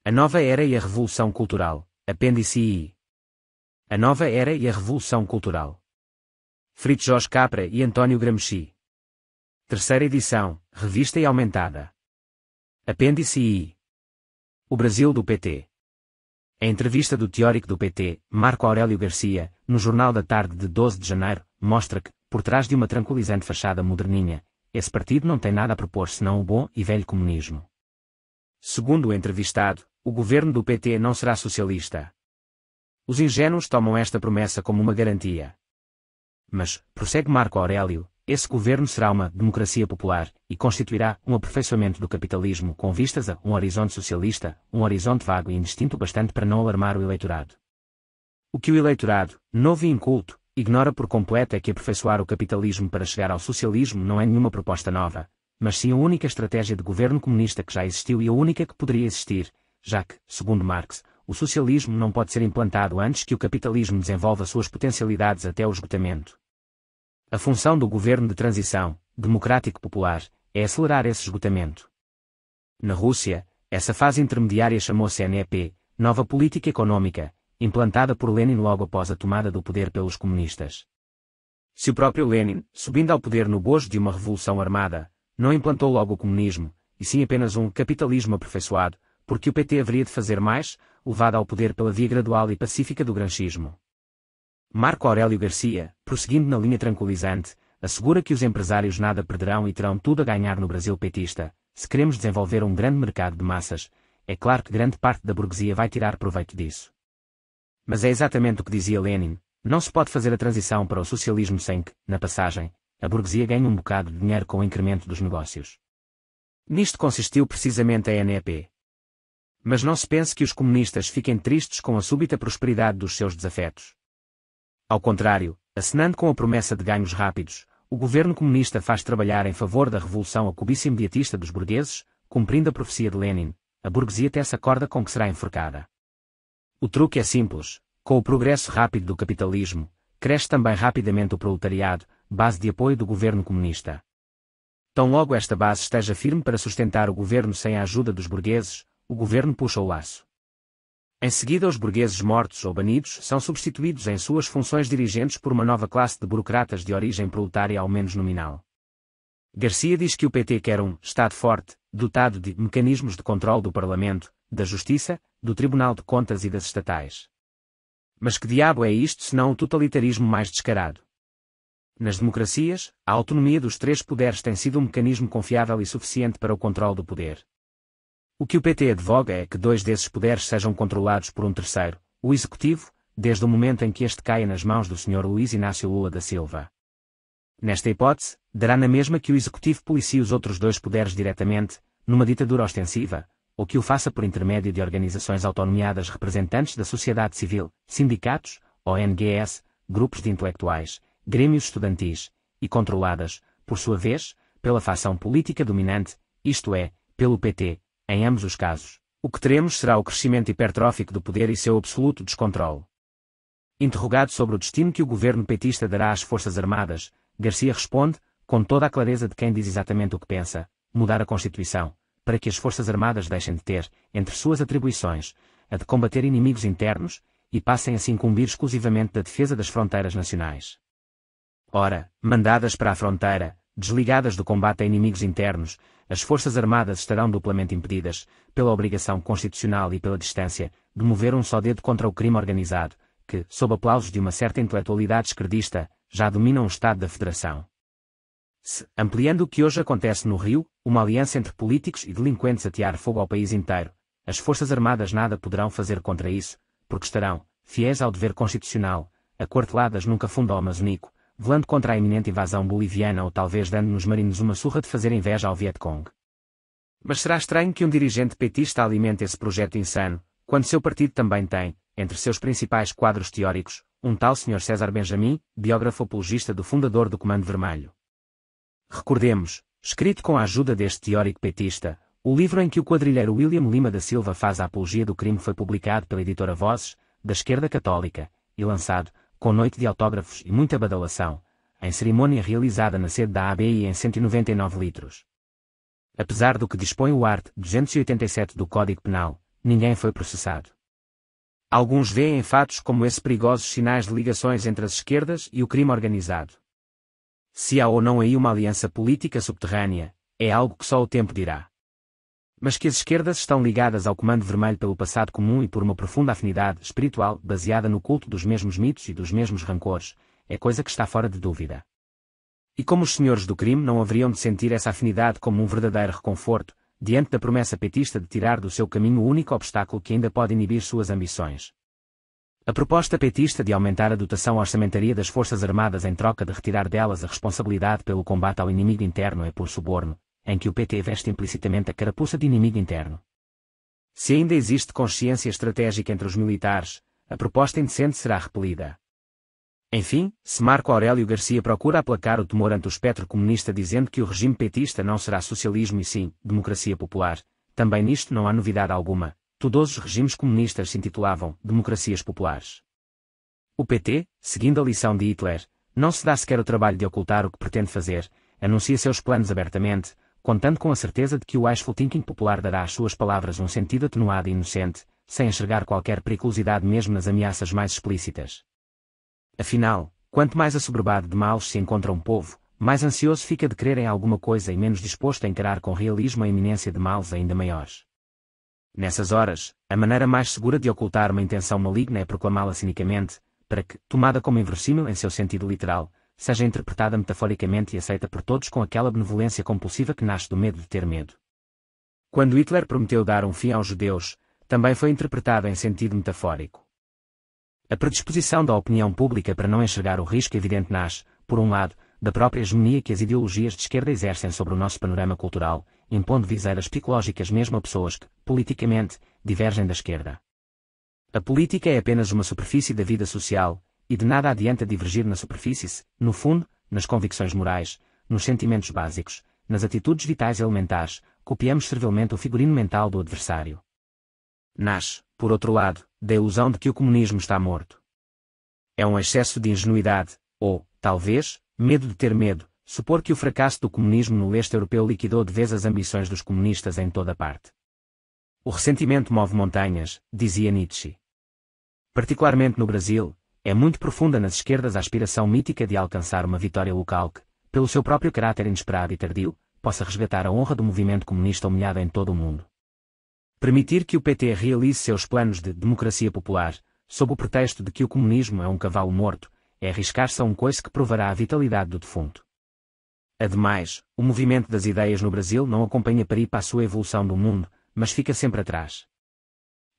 A Nova Era e a Revolução Cultural, Apêndice I. A Nova Era e a Revolução Cultural. Frito Jorge Capra e António Gramsci. Terceira edição, revista e aumentada. Apêndice I. O Brasil do PT. A entrevista do teórico do PT, Marco Aurélio Garcia, no Jornal da Tarde de 12 de janeiro, mostra que, por trás de uma tranquilizante fachada moderninha, esse partido não tem nada a propor senão o bom e velho comunismo. Segundo o entrevistado, o governo do PT não será socialista. Os ingênuos tomam esta promessa como uma garantia. Mas, prossegue Marco Aurélio, esse governo será uma democracia popular e constituirá um aperfeiçoamento do capitalismo com vistas a um horizonte socialista, um horizonte vago e indistinto bastante para não alarmar o eleitorado. O que o eleitorado, novo e inculto, ignora por completo é que aperfeiçoar o capitalismo para chegar ao socialismo não é nenhuma proposta nova, mas sim a única estratégia de governo comunista que já existiu e a única que poderia existir, já que, segundo Marx, o socialismo não pode ser implantado antes que o capitalismo desenvolva suas potencialidades até o esgotamento. A função do governo de transição, democrático-popular, é acelerar esse esgotamento. Na Rússia, essa fase intermediária chamou-se NEP, Nova Política Econômica, implantada por Lenin logo após a tomada do poder pelos comunistas. Se o próprio Lenin, subindo ao poder no bojo de uma revolução armada, não implantou logo o comunismo, e sim apenas um capitalismo aperfeiçoado, porque o PT haveria de fazer mais, levado ao poder pela via gradual e pacífica do granchismo. Marco Aurélio Garcia, prosseguindo na linha tranquilizante, assegura que os empresários nada perderão e terão tudo a ganhar no Brasil petista. Se queremos desenvolver um grande mercado de massas, é claro que grande parte da burguesia vai tirar proveito disso. Mas é exatamente o que dizia Lenin, não se pode fazer a transição para o socialismo sem que, na passagem, a burguesia ganhe um bocado de dinheiro com o incremento dos negócios. Nisto consistiu precisamente a NEP. Mas não se pense que os comunistas fiquem tristes com a súbita prosperidade dos seus desafetos. Ao contrário, acenando com a promessa de ganhos rápidos, o governo comunista faz trabalhar em favor da revolução a cobiça imediatista dos burgueses, cumprindo a profecia de Lenin, a burguesia tece a corda com que será enforcada. O truque é simples, com o progresso rápido do capitalismo, cresce também rapidamente o proletariado, base de apoio do governo comunista. Tão logo esta base esteja firme para sustentar o governo sem a ajuda dos burgueses, o governo puxa o laço. Em seguida os burgueses mortos ou banidos são substituídos em suas funções dirigentes por uma nova classe de burocratas de origem proletária ao menos nominal. Garcia diz que o PT quer um Estado forte, dotado de mecanismos de controle do Parlamento, da Justiça, do Tribunal de Contas e das estatais. Mas que diabo é isto senão o totalitarismo mais descarado? Nas democracias, a autonomia dos três poderes tem sido um mecanismo confiável e suficiente para o controle do poder. O que o PT advoga é que dois desses poderes sejam controlados por um terceiro, o Executivo, desde o momento em que este caia nas mãos do Sr. Luiz Inácio Lula da Silva. Nesta hipótese, dará na mesma que o Executivo policie os outros dois poderes diretamente, numa ditadura ostensiva, ou que o faça por intermédio de organizações autonomiadas representantes da sociedade civil, sindicatos, ONGs, grupos de intelectuais, grêmios estudantis, e controladas, por sua vez, pela facção política dominante, isto é, pelo PT. Em ambos os casos, o que teremos será o crescimento hipertrófico do poder e seu absoluto descontrole. Interrogado sobre o destino que o governo petista dará às Forças Armadas, Garcia responde, com toda a clareza de quem diz exatamente o que pensa, mudar a Constituição, para que as Forças Armadas deixem de ter, entre suas atribuições, a de combater inimigos internos, e passem a se incumbir exclusivamente da defesa das fronteiras nacionais. Ora, mandadas para a fronteira, desligadas do combate a inimigos internos, as Forças Armadas estarão duplamente impedidas, pela obrigação constitucional e pela distância, de mover um só dedo contra o crime organizado, que, sob aplausos de uma certa intelectualidade esquerdista, já domina o Estado da Federação. Se, ampliando o que hoje acontece no Rio, uma aliança entre políticos e delinquentes atear fogo ao país inteiro, as Forças Armadas nada poderão fazer contra isso, porque estarão, fiéis ao dever constitucional, aquarteladas num cafundó amazônico, velando contra a iminente invasão boliviana ou talvez dando nos marinos uma surra de fazer inveja ao Vietcong. Mas será estranho que um dirigente petista alimente esse projeto insano, quando seu partido também tem, entre seus principais quadros teóricos, um tal Sr. César Benjamin, biógrafo apologista do fundador do Comando Vermelho. Recordemos, escrito com a ajuda deste teórico petista, o livro em que o quadrilheiro William Lima da Silva faz a apologia do crime foi publicado pela editora Vozes, da esquerda católica, e lançado, com noite de autógrafos e muita badalação, em cerimônia realizada na sede da ABI em 199 litros. Apesar do que dispõe o art. 287 do Código Penal, ninguém foi processado. Alguns veem fatos como esse perigosos sinais de ligações entre as esquerdas e o crime organizado. Se há ou não aí uma aliança política subterrânea, é algo que só o tempo dirá. Mas que as esquerdas estão ligadas ao Comando Vermelho pelo passado comum e por uma profunda afinidade espiritual baseada no culto dos mesmos mitos e dos mesmos rancores, é coisa que está fora de dúvida. E como os senhores do crime não haveriam de sentir essa afinidade como um verdadeiro reconforto, diante da promessa petista de tirar do seu caminho o único obstáculo que ainda pode inibir suas ambições. A proposta petista de aumentar a dotação orçamentária das Forças Armadas em troca de retirar delas a responsabilidade pelo combate ao inimigo interno é por suborno, em que o PT veste implicitamente a carapuça de inimigo interno. Se ainda existe consciência estratégica entre os militares, a proposta indecente será repelida. Enfim, se Marco Aurélio Garcia procura aplacar o temor ante o espectro comunista dizendo que o regime petista não será socialismo e sim democracia popular, também nisto não há novidade alguma. Todos os regimes comunistas se intitulavam democracias populares. O PT, seguindo a lição de Hitler, não se dá sequer o trabalho de ocultar o que pretende fazer, anuncia seus planos abertamente, contando com a certeza de que o wishful thinking popular dará às suas palavras um sentido atenuado e inocente, sem enxergar qualquer periculosidade mesmo nas ameaças mais explícitas. Afinal, quanto mais assoberbado de males se encontra um povo, mais ansioso fica de crer em alguma coisa e menos disposto a encarar com realismo a iminência de males ainda maiores. Nessas horas, a maneira mais segura de ocultar uma intenção maligna é proclamá-la cinicamente, para que, tomada como inverossímil em seu sentido literal, seja interpretada metaforicamente e aceita por todos com aquela benevolência compulsiva que nasce do medo de ter medo. Quando Hitler prometeu dar um fim aos judeus, também foi interpretada em sentido metafórico. A predisposição da opinião pública para não enxergar o risco evidente nasce, por um lado, da própria hegemonia que as ideologias de esquerda exercem sobre o nosso panorama cultural, impondo viseiras psicológicas mesmo a pessoas que, politicamente, divergem da esquerda. A política é apenas uma superfície da vida social, e de nada adianta divergir na superfície se, no fundo, nas convicções morais, nos sentimentos básicos, nas atitudes vitais elementares, copiamos servilmente o figurino mental do adversário. Nasce, por outro lado, da ilusão de que o comunismo está morto. É um excesso de ingenuidade, ou, talvez, medo de ter medo, supor que o fracasso do comunismo no leste europeu liquidou de vez as ambições dos comunistas em toda parte. O ressentimento move montanhas, dizia Nietzsche. Particularmente no Brasil, é muito profunda nas esquerdas a aspiração mítica de alcançar uma vitória local que, pelo seu próprio caráter inesperado e tardio, possa resgatar a honra do movimento comunista humilhado em todo o mundo. Permitir que o PT realize seus planos de democracia popular, sob o pretexto de que o comunismo é um cavalo morto, é arriscar-se a um coice que provará a vitalidade do defunto. Ademais, o movimento das ideias no Brasil não acompanha para a sua evolução do mundo, mas fica sempre atrás.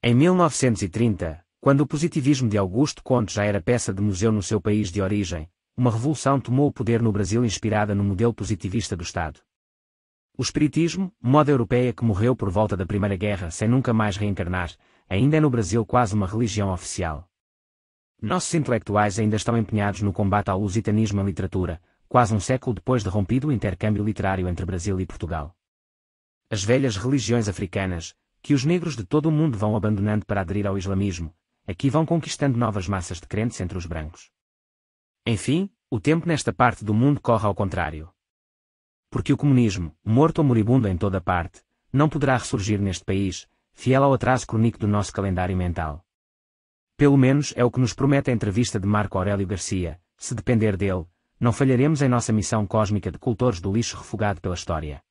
Em 1930, quando o positivismo de Augusto Comte já era peça de museu no seu país de origem, uma revolução tomou o poder no Brasil inspirada no modelo positivista do Estado. O espiritismo, moda europeia que morreu por volta da Primeira Guerra sem nunca mais reencarnar, ainda é no Brasil quase uma religião oficial. Nossos intelectuais ainda estão empenhados no combate ao lusitanismo em literatura, quase um século depois de rompido o intercâmbio literário entre Brasil e Portugal. As velhas religiões africanas, que os negros de todo o mundo vão abandonando para aderir ao islamismo, aqui vão conquistando novas massas de crentes entre os brancos. Enfim, o tempo nesta parte do mundo corre ao contrário. Porque o comunismo, morto ou moribundo em toda parte, não poderá ressurgir neste país, fiel ao atraso crónico do nosso calendário mental. Pelo menos é o que nos promete a entrevista de Marco Aurélio Garcia, se depender dele, não falharemos em nossa missão cósmica de cultores do lixo refugado pela história.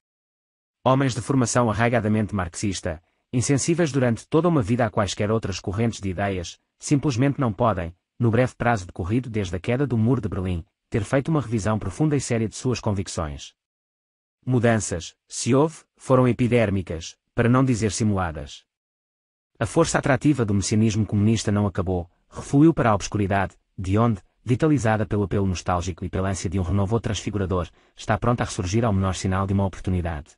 Homens de formação arraigadamente marxista, insensíveis durante toda uma vida a quaisquer outras correntes de ideias, simplesmente não podem, no breve prazo decorrido desde a queda do Muro de Berlim, ter feito uma revisão profunda e séria de suas convicções. Mudanças, se houve, foram epidérmicas, para não dizer simuladas. A força atrativa do messianismo comunista não acabou, refluiu para a obscuridade, de onde, vitalizada pelo apelo nostálgico e pela ânsia de um renovo transfigurador, está pronta a ressurgir ao menor sinal de uma oportunidade.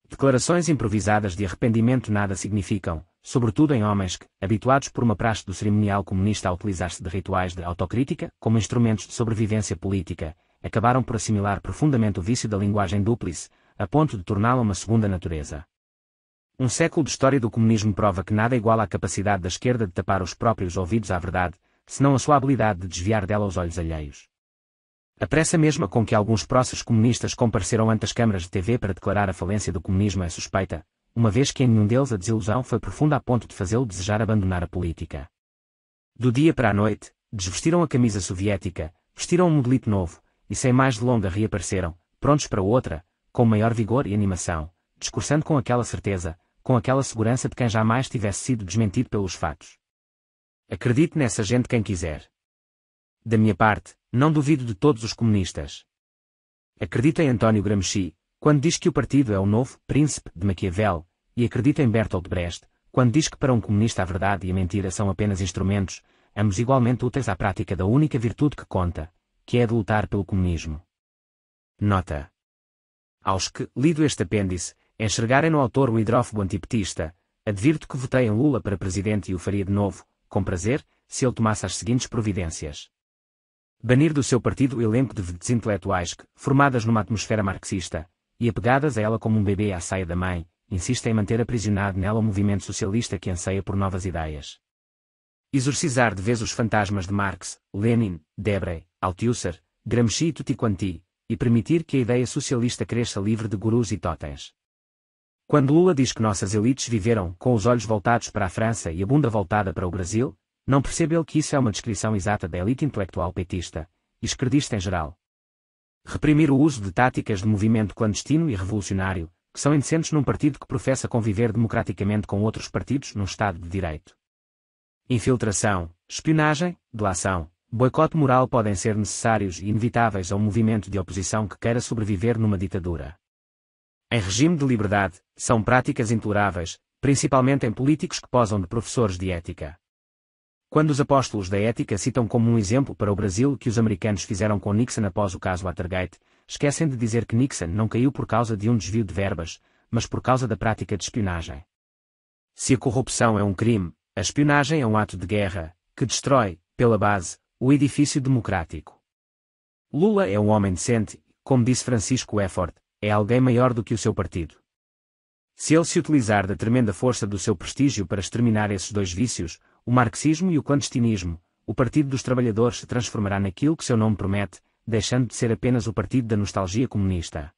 Declarações improvisadas de arrependimento nada significam, sobretudo em homens que, habituados por uma praxe do cerimonial comunista a utilizar-se de rituais de autocrítica como instrumentos de sobrevivência política, acabaram por assimilar profundamente o vício da linguagem dúplice, a ponto de torná-la uma segunda natureza. Um século de história do comunismo prova que nada iguala a capacidade da esquerda de tapar os próprios ouvidos à verdade, senão a sua habilidade de desviar dela os olhos alheios. A pressa mesma com que alguns próceres comunistas compareceram ante as câmaras de TV para declarar a falência do comunismo é suspeita, uma vez que em nenhum deles a desilusão foi profunda a ponto de fazê-lo desejar abandonar a política. Do dia para a noite, desvestiram a camisa soviética, vestiram um modelito novo, e sem mais delonga reapareceram, prontos para outra, com maior vigor e animação, discursando com aquela certeza, com aquela segurança de quem jamais tivesse sido desmentido pelos fatos. Acredite nessa gente quem quiser. Da minha parte, não duvido de todos os comunistas. Acredito em António Gramsci, quando diz que o partido é o novo príncipe de Maquiavel, e acredito em Bertolt Brecht, quando diz que para um comunista a verdade e a mentira são apenas instrumentos, ambos igualmente úteis à prática da única virtude que conta, que é a de lutar pelo comunismo. Nota. Aos que, lido este apêndice, enxergarem no autor o hidrófobo antipetista, advirto que votei em Lula para presidente e o faria de novo, com prazer, se ele tomasse as seguintes providências. Banir do seu partido o elenco de vedets intelectuais que, formadas numa atmosfera marxista, e apegadas a ela como um bebê à saia da mãe, insistem em manter aprisionado nela o movimento socialista que anseia por novas ideias. Exorcizar de vez os fantasmas de Marx, Lenin, Debré, Althusser, Gramsci e tutti quanti, e permitir que a ideia socialista cresça livre de gurus e totens. Quando Lula diz que nossas elites viveram com os olhos voltados para a França e a bunda voltada para o Brasil, não percebe ele que isso é uma descrição exata da elite intelectual petista, e esquerdista em geral. Reprimir o uso de táticas de movimento clandestino e revolucionário, que são indecentes num partido que professa conviver democraticamente com outros partidos num Estado de Direito. Infiltração, espionagem, delação, boicote moral podem ser necessários e inevitáveis a um movimento de oposição que queira sobreviver numa ditadura. Em regime de liberdade, são práticas intoleráveis, principalmente em políticos que posam de professores de ética. Quando os apóstolos da ética citam como um exemplo para o Brasil que os americanos fizeram com Nixon após o caso Watergate, esquecem de dizer que Nixon não caiu por causa de um desvio de verbas, mas por causa da prática de espionagem. Se a corrupção é um crime, a espionagem é um ato de guerra, que destrói, pela base, o edifício democrático. Lula é um homem decente, como disse Francisco Effort, é alguém maior do que o seu partido. Se ele se utilizar da tremenda força do seu prestígio para exterminar esses dois vícios, o marxismo e o clandestinismo, o Partido dos Trabalhadores se transformará naquilo que seu nome promete, deixando de ser apenas o partido da nostalgia comunista.